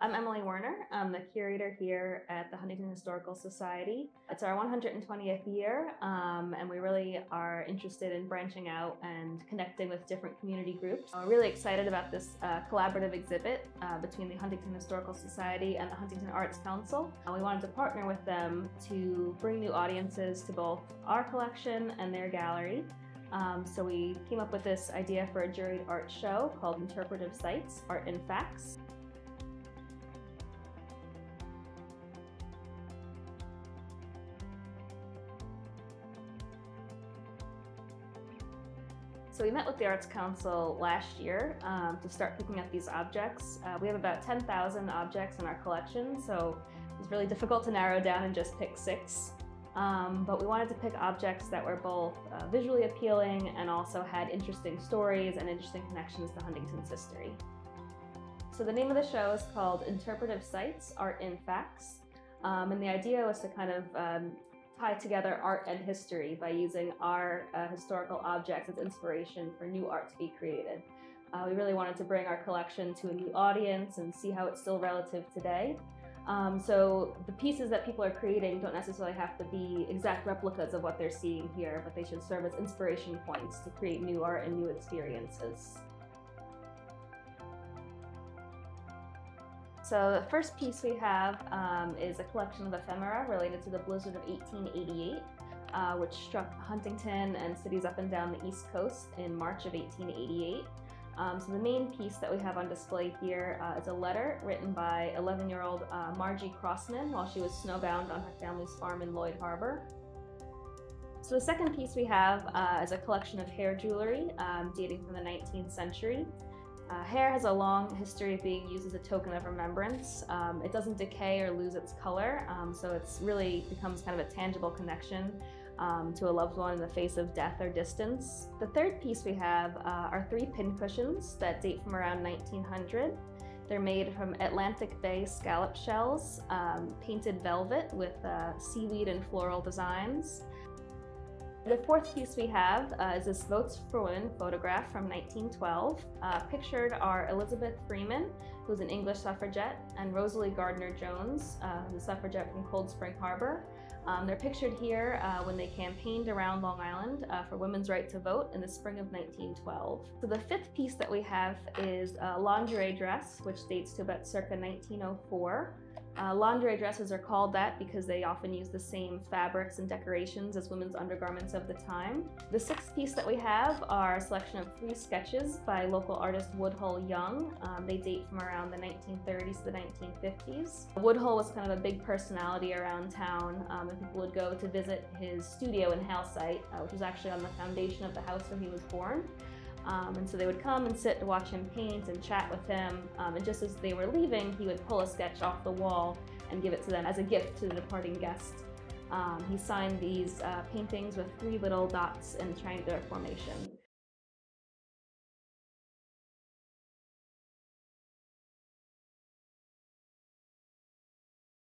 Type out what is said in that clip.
I'm Emily Werner. I'm the curator here at the Huntington Historical Society. It's our 120th year, and we really are interested in branching out and connecting with different community groups. We're really excited about this collaborative exhibit between the Huntington Historical Society and the Huntington Arts Council. We wanted to partner with them to bring new audiences to both our collection and their gallery. So we came up with this idea for a juried art show called Interpretive Sights, Art and Facts. So we met with the Arts Council last year to start picking up these objects. We have about 10,000 objects in our collection, so it's really difficult to narrow down and just pick 6. But we wanted to pick objects that were both visually appealing and also had interesting stories and interesting connections to Huntington's history. So the name of the show is called Interpretive Sights, Art and Facts. And the idea was to kind of tie together art and history by using our historical objects as inspiration for new art to be created. We really wanted to bring our collection to a new audience and see how it's still relative today. So the pieces that people are creating don't necessarily have to be exact replicas of what they're seeing here, but they should serve as inspiration points to create new art and new experiences. So the first piece we have is a collection of ephemera related to the blizzard of 1888, which struck Huntington and cities up and down the East Coast in March of 1888. So the main piece that we have on display here is a letter written by 11-year-old Margie Crossman while she was snowbound on her family's farm in Lloyd Harbor. So the second piece we have is a collection of hair jewelry dating from the 19th century. Hair has a long history of being used as a token of remembrance. It doesn't decay or lose its color, so it's really becomes kind of a tangible connection to a loved one in the face of death or distance. The third piece we have are 3 pincushions that date from around 1900. They're made from Atlantic Bay scallop shells, painted velvet with seaweed and floral designs. The fourth piece we have is this Votes for Women photograph from 1912. Pictured are Elizabeth Freeman, who's an English suffragette, and Rosalie Gardner Jones, who's a suffragette from Cold Spring Harbor. They're pictured here when they campaigned around Long Island for women's right to vote in the spring of 1912. So the fifth piece that we have is a lingerie dress, which dates to about circa 1904. Lingerie dresses are called that because they often use the same fabrics and decorations as women's undergarments of the time. The sixth piece that we have are a selection of 3 sketches by local artist Woodhull Young. They date from around the 1930s to the 1950s. Woodhull was kind of a big personality around town, and people would go to visit his studio in Hale Site, which was actually on the foundation of the house where he was born. And so they would come and sit to watch him paint and chat with him, and just as they were leaving, he would pull a sketch off the wall and give it to them as a gift to the departing guest. He signed these paintings with 3 little dots in triangular formation.